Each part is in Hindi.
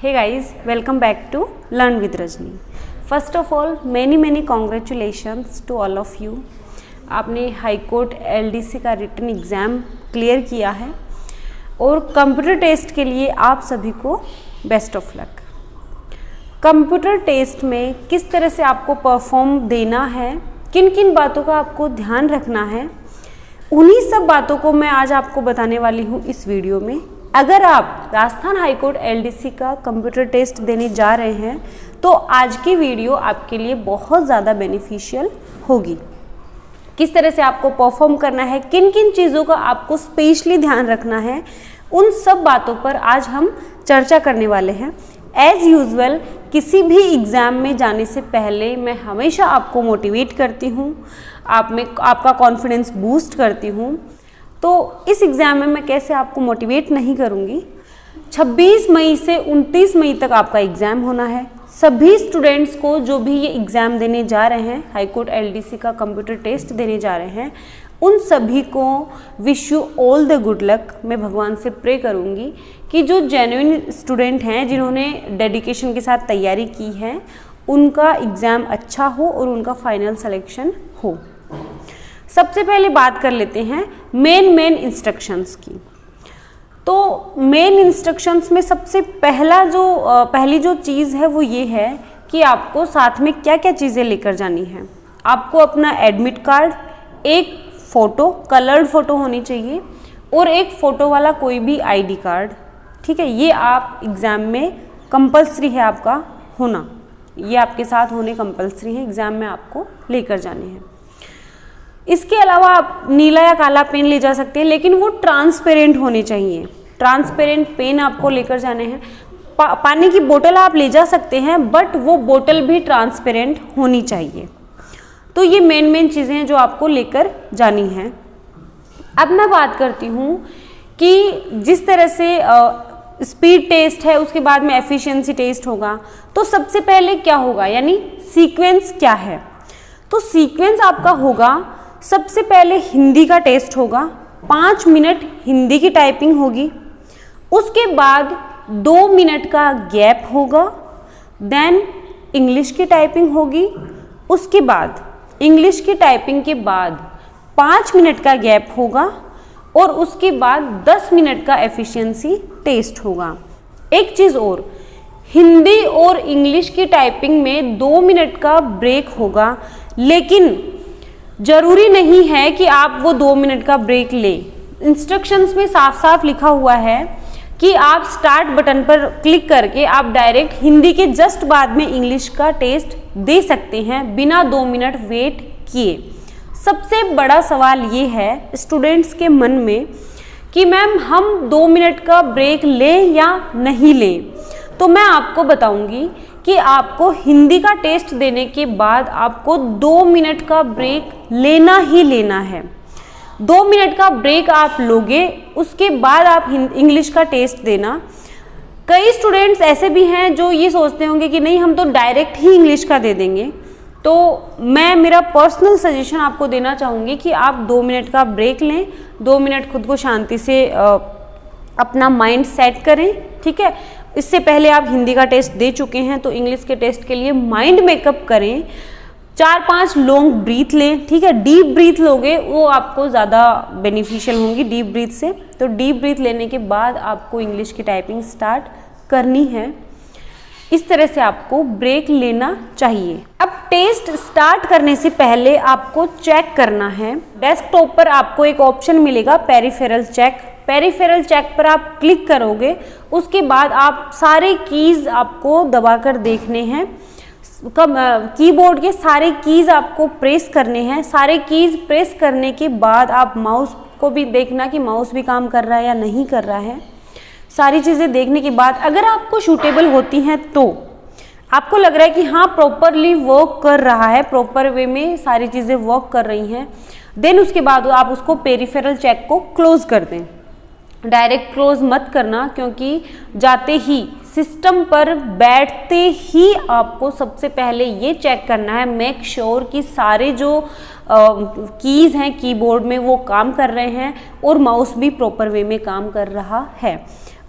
Hey guys, welcome back to Learn with Rajni. First of all, many congratulations to all of you. आपने हाई कोर्ट LDC का रिटन एग्ज़ाम क्लियर किया है और कंप्यूटर टेस्ट के लिए आप सभी को best of luck. Computer test में किस तरह से आपको परफॉर्म देना है, किन किन बातों का आपको ध्यान रखना है, उन्हीं सब बातों को मैं आज आपको बताने वाली हूँ इस वीडियो में। अगर आप राजस्थान हाई कोर्ट LDC का कंप्यूटर टेस्ट देने जा रहे हैं तो आज की वीडियो आपके लिए बहुत ज़्यादा बेनिफिशियल होगी। किस तरह से आपको परफॉर्म करना है, किन किन चीज़ों का आपको स्पेशली ध्यान रखना है, उन सब बातों पर आज हम चर्चा करने वाले हैं। एज़ यूजुअल किसी भी एग्ज़ाम में जाने से पहले मैं हमेशा आपको मोटिवेट करती हूँ, आपका कॉन्फिडेंस बूस्ट करती हूँ। तो इस एग्ज़ाम में मैं कैसे आपको मोटिवेट नहीं करूँगी। 26 मई से 29 मई तक आपका एग्ज़ाम होना है। सभी स्टूडेंट्स को जो भी ये एग्ज़ाम देने जा रहे हैं, हाई कोर्ट LDC का कंप्यूटर टेस्ट देने जा रहे हैं, उन सभी को wish you all the good luck. मैं भगवान से प्रे करूँगी कि जो जेन्युइन स्टूडेंट हैं, जिन्होंने डेडिकेशन के साथ तैयारी की है, उनका एग्ज़ाम अच्छा हो और उनका फाइनल सिलेक्शन हो। सबसे पहले बात कर लेते हैं मेन इंस्ट्रक्शंस की। तो मेन इंस्ट्रक्शंस में सबसे पहली जो चीज़ है वो ये है कि आपको साथ में क्या क्या चीज़ें लेकर जानी है। आपको अपना एडमिट कार्ड, एक फ़ोटो, कलर्ड फ़ोटो होनी चाहिए, और एक फ़ोटो वाला कोई भी ID कार्ड। ठीक है, ये आप एग्ज़ाम में कंपलसरी है आपका होना, ये आपके साथ होने कंपलसरी है, एग्ज़ाम में आपको लेकर जाने हैं। इसके अलावा आप नीला या काला पेन ले जा सकते हैं, लेकिन वो ट्रांसपेरेंट होने चाहिए। ट्रांसपेरेंट पेन आपको लेकर जाने हैं। पानी की बोतल आप ले जा सकते हैं, बट वो बोतल भी ट्रांसपेरेंट होनी चाहिए। तो ये मेन चीज़ें हैं जो आपको लेकर जानी हैं। अब मैं बात करती हूँ कि जिस तरह से स्पीड टेस्ट है, उसके बाद में एफिशिएंसी टेस्ट होगा। तो सबसे पहले क्या होगा, यानी सीक्वेंस क्या है। तो सीक्वेंस आपका होगा, सबसे पहले हिंदी का टेस्ट होगा, 5 मिनट हिंदी की टाइपिंग होगी। उसके बाद 2 मिनट का गैप होगा, देन इंग्लिश की टाइपिंग होगी। उसके बाद इंग्लिश की टाइपिंग के बाद 5 मिनट का गैप होगा, और उसके बाद 10 मिनट का एफिशिएंसी टेस्ट होगा। एक चीज़ और, हिंदी और इंग्लिश की टाइपिंग में 2 मिनट का ब्रेक होगा, लेकिन जरूरी नहीं है कि आप वो 2 मिनट का ब्रेक लें। इंस्ट्रक्शंस में साफ साफ लिखा हुआ है कि आप स्टार्ट बटन पर क्लिक करके आप डायरेक्ट हिंदी के जस्ट बाद में इंग्लिश का टेस्ट दे सकते हैं बिना 2 मिनट वेट किए। सबसे बड़ा सवाल ये है स्टूडेंट्स के मन में कि मैम हम 2 मिनट का ब्रेक लें या नहीं लें। तो मैं आपको बताऊंगी कि आपको हिंदी का टेस्ट देने के बाद आपको 2 मिनट का ब्रेक लेना ही लेना है। 2 मिनट का ब्रेक आप लोगे, उसके बाद आप इंग्लिश का टेस्ट देना। कई स्टूडेंट्स ऐसे भी हैं जो ये सोचते होंगे कि नहीं, हम तो डायरेक्ट ही इंग्लिश का दे देंगे। तो मैं मेरा पर्सनल सजेशन आपको देना चाहूँगी कि आप 2 मिनट का ब्रेक लें, 2 मिनट खुद को शांति से अपना माइंड सेट करें। ठीक है, इससे पहले आप हिंदी का टेस्ट दे चुके हैं, तो इंग्लिश के टेस्ट के लिए माइंड मेकअप करें। 4-5 लॉन्ग ब्रीथ लें। ठीक है, डीप ब्रीथ लोगे वो आपको ज़्यादा बेनिफिशियल होंगी डीप ब्रीथ से। तो डीप ब्रीथ लेने के बाद आपको इंग्लिश की टाइपिंग स्टार्ट करनी है। इस तरह से आपको ब्रेक लेना चाहिए। अब टेस्ट स्टार्ट करने से पहले आपको चेक करना है। डेस्कटॉप पर आपको एक ऑप्शन मिलेगा पेरिफेरल चेक। पेरिफेरल चेक पर आप क्लिक करोगे, उसके बाद आप सारे कीज़ आपको दबाकर देखने हैं। कीबोर्ड के सारे कीज़ आपको प्रेस करने हैं। सारे कीज़ प्रेस करने के बाद आप माउस को भी देखना कि माउस भी काम कर रहा है या नहीं कर रहा है। सारी चीज़ें देखने के बाद अगर आपको सूटेबल होती हैं, तो आपको लग रहा है कि हाँ प्रॉपरली वर्क कर रहा है, प्रॉपर वे में सारी चीज़ें वर्क कर रही हैं, देन उसके बाद आप उसको पेरिफेरल चेक को क्लोज कर दें। डायरेक्ट क्लोज मत करना, क्योंकि जाते ही सिस्टम पर बैठते ही आपको सबसे पहले ये चेक करना है, मेक श्योर कि सारे जो कीज़ हैं कीबोर्ड में वो काम कर रहे हैं और माउस भी प्रॉपर वे में काम कर रहा है।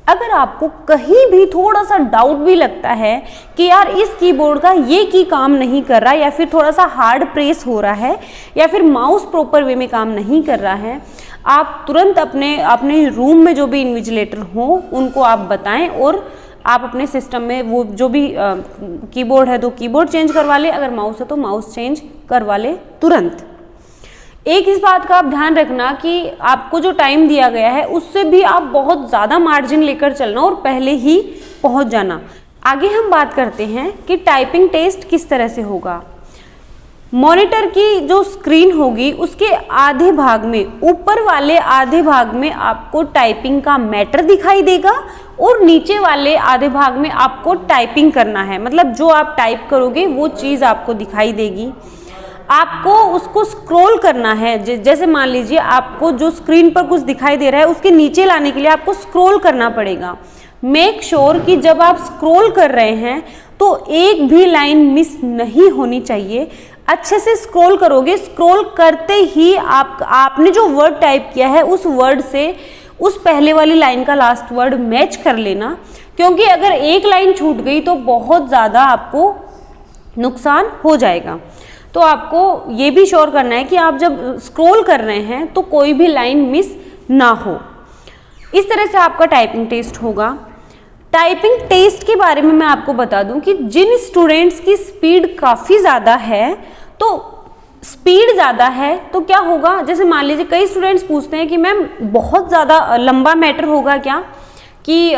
अगर आपको कहीं भी थोड़ा सा डाउट भी लगता है कि यार इस कीबोर्ड का ये की काम नहीं कर रहा, या फिर थोड़ा सा हार्ड प्रेस हो रहा है, या फिर माउस प्रॉपर वे में काम नहीं कर रहा है, आप तुरंत अपने रूम में जो भी इन्विजिलेटर हो उनको आप बताएं और आप अपने सिस्टम में वो जो भी कीबोर्ड है तो कीबोर्ड चेंज करवा ले, अगर माउस है तो माउस चेंज करवा ले तुरंत। एक इस बात का आप ध्यान रखना कि आपको जो टाइम दिया गया है उससे भी आप बहुत ज़्यादा मार्जिन लेकर चलना और पहले ही पहुंच जाना। आगे हम बात करते हैं कि टाइपिंग टेस्ट किस तरह से होगा। मॉनिटर की जो स्क्रीन होगी उसके आधे भाग में, ऊपर वाले आधे भाग में आपको टाइपिंग का मैटर दिखाई देगा और नीचे वाले आधे भाग में आपको टाइपिंग करना है, मतलब जो आप टाइप करोगे वो चीज़ आपको दिखाई देगी। आपको उसको स्क्रॉल करना है, जैसे मान लीजिए आपको जो स्क्रीन पर कुछ दिखाई दे रहा है उसके नीचे लाने के लिए आपको स्क्रॉल करना पड़ेगा। मेक श्योर कि जब आप स्क्रॉल कर रहे हैं तो एक भी लाइन मिस नहीं होनी चाहिए। अच्छे से स्क्रॉल करोगे, स्क्रॉल करते ही आपने जो वर्ड टाइप किया है उस वर्ड से उस पहले वाली लाइन का लास्ट वर्ड मैच कर लेना, क्योंकि अगर एक लाइन छूट गई तो बहुत ज़्यादा आपको नुकसान हो जाएगा। तो आपको ये भी श्योर करना है कि आप जब स्क्रॉल कर रहे हैं तो कोई भी लाइन मिस ना हो। इस तरह से आपका टाइपिंग टेस्ट होगा। टाइपिंग टेस्ट के बारे में मैं आपको बता दूं कि जिन स्टूडेंट्स की स्पीड काफ़ी ज़्यादा है, तो स्पीड ज़्यादा है तो क्या होगा, जैसे मान लीजिए कई स्टूडेंट्स पूछते हैं कि मैम बहुत ज़्यादा लंबा मैटर होगा क्या, कि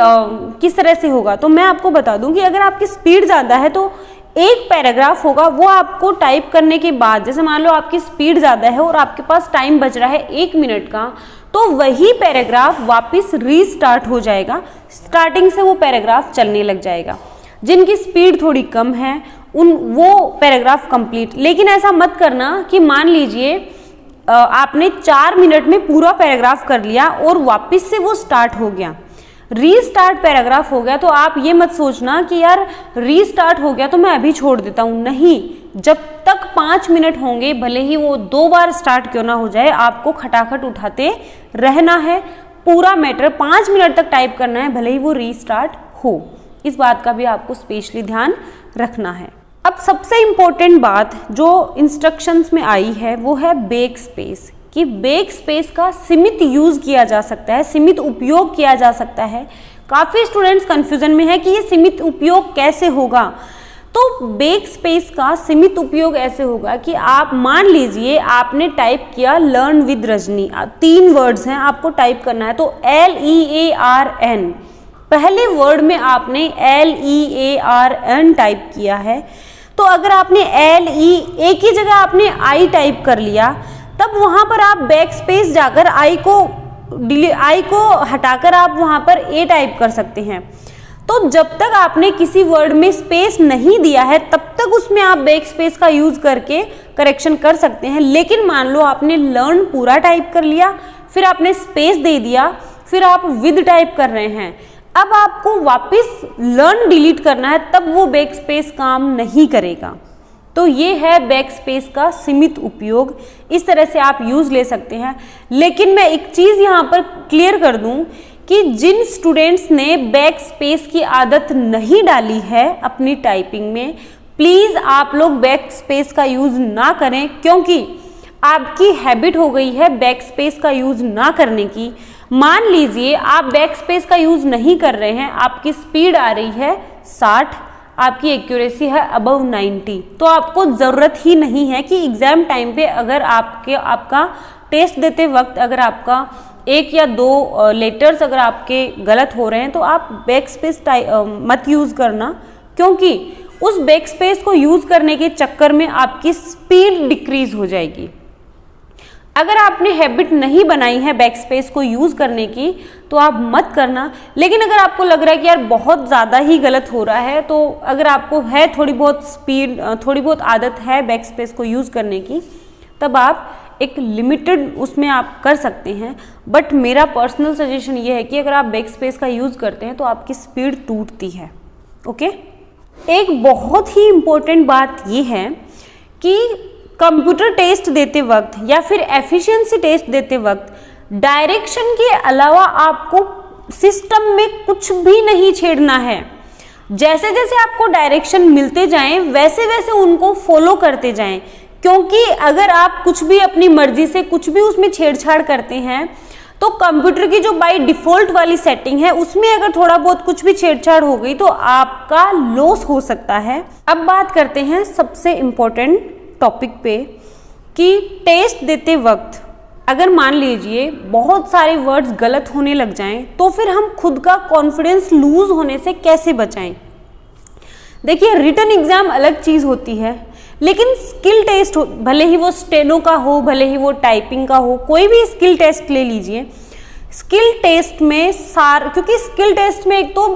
किस तरह से होगा। तो मैं आपको बता दूं कि अगर आपकी स्पीड ज़्यादा है तो एक पैराग्राफ होगा, वो आपको टाइप करने के बाद, जैसे मान लो आपकी स्पीड ज़्यादा है और आपके पास टाइम बच रहा है 1 मिनट का, तो वही पैराग्राफ वापस रीस्टार्ट हो जाएगा, स्टार्टिंग से वो पैराग्राफ चलने लग जाएगा। जिनकी स्पीड थोड़ी कम है वो पैराग्राफ कंप्लीट। लेकिन ऐसा मत करना कि मान लीजिए आपने 4 मिनट में पूरा पैराग्राफ कर लिया और वापस से वो स्टार्ट हो गया, रीस्टार्ट पैराग्राफ हो गया, तो आप ये मत सोचना कि यार रीस्टार्ट हो गया तो मैं अभी छोड़ देता हूँ। नहीं, जब तक 5 मिनट होंगे, भले ही वो 2 बार स्टार्ट क्यों ना हो जाए, आपको खटाखट उठाते रहना है। पूरा मैटर 5 मिनट तक टाइप करना है, भले ही वो रीस्टार्ट हो। इस बात का भी आपको स्पेशली ध्यान रखना है। अब सबसे इम्पोर्टेंट बात जो इंस्ट्रक्शंस में आई है वो है बैक स्पेस, कि बैक स्पेस का सीमित यूज किया जा सकता है, सीमित उपयोग किया जा सकता है। काफ़ी स्टूडेंट्स कंफ्यूजन में है कि ये सीमित उपयोग कैसे होगा। तो बैक स्पेस का सीमित उपयोग ऐसे होगा कि आप मान लीजिए आपने टाइप किया लर्न विद रजनी, 3 वर्ड्स हैं, आपको टाइप करना है, तो LEARN, पहले वर्ड में आपने LEARN टाइप किया है। तो अगर आपने एक ही जगह आपने I टाइप कर लिया, तब वहां पर आप बैक स्पेस जाकर आई को हटाकर आप वहां पर ए टाइप कर सकते हैं। तो जब तक आपने किसी वर्ड में स्पेस नहीं दिया है तब तक उसमें आप बैक स्पेस का यूज करके करेक्शन कर सकते हैं। लेकिन मान लो आपने लर्न पूरा टाइप कर लिया, फिर आपने स्पेस दे दिया, फिर आप विद टाइप कर रहे हैं, अब आपको वापस लर्न डिलीट करना है, तब वो बैक स्पेस काम नहीं करेगा। तो ये है बैक स्पेस का सीमित उपयोग, इस तरह से आप यूज ले सकते हैं। लेकिन मैं एक चीज यहाँ पर क्लियर कर दूं कि जिन स्टूडेंट्स ने बैक स्पेस की आदत नहीं डाली है अपनी टाइपिंग में, प्लीज आप लोग बैक स्पेस का यूज ना करें, क्योंकि आपकी हैबिट हो गई है बैक स्पेस का यूज ना करने की। मान लीजिए आप बैक स्पेस का यूज नहीं कर रहे हैं, आपकी स्पीड आ रही है 60, आपकी एक्यूरेसी है अबव 90, तो आपको ज़रूरत ही नहीं है कि एग्ज़ाम टाइम पे अगर आपका टेस्ट देते वक्त अगर आपका 1 या 2 लेटर्स अगर आपके गलत हो रहे हैं तो आप बैक स्पेस मत यूज़ करना, क्योंकि उस बैक स्पेस को यूज़ करने के चक्कर में आपकी स्पीड डिक्रीज हो जाएगी। अगर आपने हैबिट नहीं बनाई है बैक स्पेस को यूज़ करने की तो आप मत करना। लेकिन अगर आपको लग रहा है कि यार बहुत ज़्यादा ही गलत हो रहा है, तो अगर आपको है थोड़ी बहुत स्पीड, थोड़ी बहुत आदत है बैक स्पेस को यूज़ करने की, तब आप एक लिमिटेड उसमें आप कर सकते हैं। बट मेरा पर्सनल सजेशन ये है कि अगर आप बैक स्पेस का यूज़ करते हैं तो आपकी स्पीड टूटती है। ओके, एक बहुत ही इम्पोर्टेंट बात ये है कि कंप्यूटर टेस्ट देते वक्त या फिर एफिशिएंसी टेस्ट देते वक्त डायरेक्शन के अलावा आपको सिस्टम में कुछ भी नहीं छेड़ना है। जैसे जैसे आपको डायरेक्शन मिलते जाएं वैसे वैसे उनको फॉलो करते जाएं, क्योंकि अगर आप कुछ भी अपनी मर्जी से कुछ भी उसमें छेड़छाड़ करते हैं तो कंप्यूटर की जो बाय डिफॉल्ट वाली सेटिंग है उसमें अगर थोड़ा बहुत कुछ भी छेड़छाड़ हो गई तो आपका लॉस हो सकता है। अब बात करते हैं सबसे इम्पोर्टेंट टॉपिक पे कि टेस्ट देते वक्त अगर मान लीजिए बहुत सारे वर्ड्स गलत होने लग जाएं तो फिर हम खुद का कॉन्फिडेंस लूज होने से कैसे बचाएं। देखिए, रिटन एग्जाम अलग चीज होती है, लेकिन स्किल टेस्ट भले ही वो स्टेनो का हो, भले ही वो टाइपिंग का हो, कोई भी स्किल टेस्ट ले लीजिए। स्किल टेस्ट में क्योंकि स्किल टेस्ट में एक तो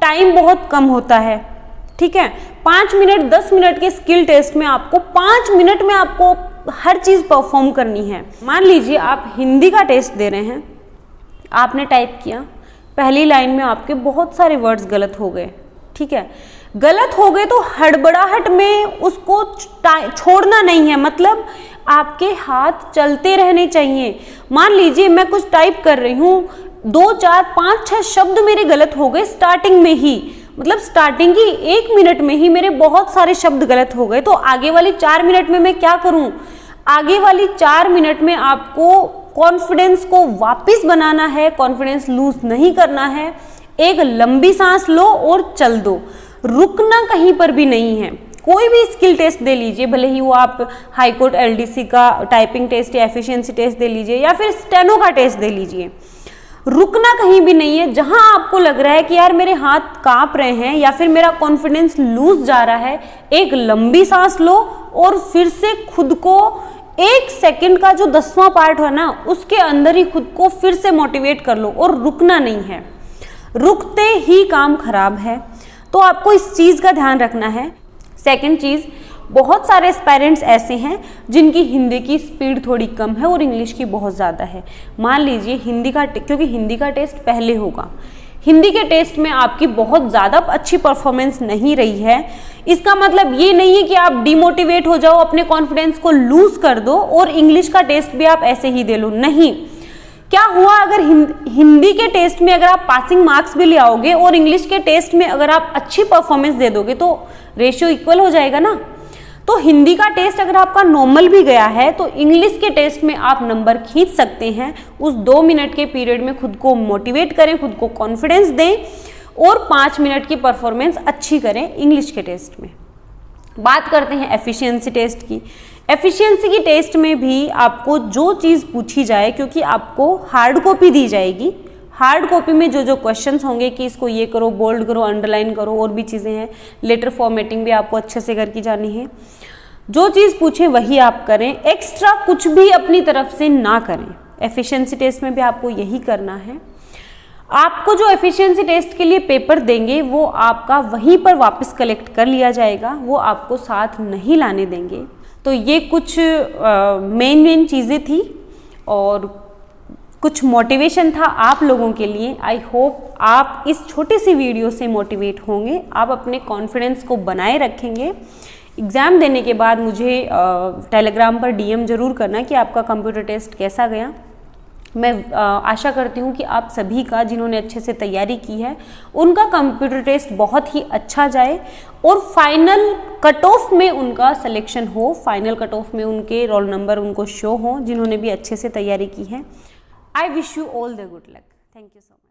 टाइम बहुत कम होता है, ठीक है, 5 मिनट 10 मिनट के स्किल टेस्ट में आपको 5 मिनट में आपको हर चीज परफॉर्म करनी है। मान लीजिए आप हिंदी का टेस्ट दे रहे हैं, आपने टाइप किया, पहली लाइन में आपके बहुत सारे वर्ड्स गलत हो गए, ठीक है, गलत हो गए तो हड़बड़ाहट में उसको छोड़ना नहीं है, मतलब आपके हाथ चलते रहने चाहिए। मान लीजिए मैं कुछ टाइप कर रही हूँ, 2 4 5 6 शब्द मेरे गलत हो गए स्टार्टिंग में ही, मतलब स्टार्टिंग की 1 मिनट में ही मेरे बहुत सारे शब्द गलत हो गए, तो आगे वाली 4 मिनट में मैं क्या करूं? आगे वाली 4 मिनट में आपको कॉन्फिडेंस को वापस बनाना है, कॉन्फिडेंस लूज नहीं करना है। एक लंबी सांस लो और चल दो, रुकना कहीं पर भी नहीं है। कोई भी स्किल टेस्ट दे लीजिए, भले ही वो आप हाई कोर्ट एलडीसी का टाइपिंग टेस्ट या एफिशिएंसी टेस्ट दे लीजिए या फिर स्टेनो का टेस्ट दे लीजिए, रुकना कहीं भी नहीं है। जहां आपको लग रहा है कि यार मेरे हाथ कांप रहे हैं या फिर मेरा कॉन्फिडेंस लूज जा रहा है, एक लंबी सांस लो और फिर से खुद को 1 सेकंड का जो 10वां पार्ट है ना, उसके अंदर ही खुद को फिर से मोटिवेट कर लो और रुकना नहीं है। रुकते ही काम खराब है, तो आपको इस चीज का ध्यान रखना है। सेकंड चीज, बहुत सारे एस्पायरेंट्स ऐसे हैं जिनकी हिंदी की स्पीड थोड़ी कम है और इंग्लिश की बहुत ज़्यादा है। मान लीजिए क्योंकि हिंदी का टेस्ट पहले होगा, हिंदी के टेस्ट में आपकी बहुत ज़्यादा अच्छी परफॉर्मेंस नहीं रही है, इसका मतलब ये नहीं है कि आप डिमोटिवेट हो जाओ, अपने कॉन्फिडेंस को लूज कर दो और इंग्लिश का टेस्ट भी आप ऐसे ही दे लो। नहीं, क्या हुआ अगर हिंदी के टेस्ट में अगर आप पासिंग मार्क्स भी ले आओगे और इंग्लिश के टेस्ट में अगर आप अच्छी परफॉर्मेंस दे दोगे तो रेशियो इक्वल हो जाएगा ना। तो हिंदी का टेस्ट अगर आपका नॉर्मल भी गया है तो इंग्लिश के टेस्ट में आप नंबर खींच सकते हैं। उस 2 मिनट के पीरियड में खुद को मोटिवेट करें, खुद को कॉन्फिडेंस दें और 5 मिनट की परफॉर्मेंस अच्छी करें इंग्लिश के टेस्ट में। बात करते हैं एफिशिएंसी टेस्ट की। एफिशिएंसी की टेस्ट में भी आपको जो चीज़ पूछी जाए, क्योंकि आपको हार्ड कॉपी दी जाएगी, हार्ड कॉपी में जो जो क्वेश्चंस होंगे कि इसको ये करो, बोल्ड करो, अंडरलाइन करो, और भी चीज़ें हैं, लेटर फॉर्मेटिंग भी आपको अच्छे से करके जानी है। जो चीज़ पूछे वही आप करें, एक्स्ट्रा कुछ भी अपनी तरफ से ना करें। एफिशिएंसी टेस्ट में भी आपको यही करना है। आपको जो एफिशिएंसी टेस्ट के लिए पेपर देंगे वो आपका वहीं पर वापस कलेक्ट कर लिया जाएगा, वो आपको साथ नहीं लाने देंगे। तो ये कुछ मेन चीज़ें थी और कुछ मोटिवेशन था आप लोगों के लिए। आई होप आप इस छोटी सी वीडियो से मोटिवेट होंगे, आप अपने कॉन्फिडेंस को बनाए रखेंगे। एग्ज़ाम देने के बाद मुझे टेलीग्राम पर डीएम ज़रूर करना कि आपका कंप्यूटर टेस्ट कैसा गया। मैं आशा करती हूँ कि आप सभी का, जिन्होंने अच्छे से तैयारी की है, उनका कंप्यूटर टेस्ट बहुत ही अच्छा जाए और फाइनल कट ऑफ में उनका सिलेक्शन हो, फाइनल कट ऑफ में उनके रोल नंबर उनको शो हो, जिन्होंने भी अच्छे से तैयारी की है। I wish you all the good luck. Thank you so much.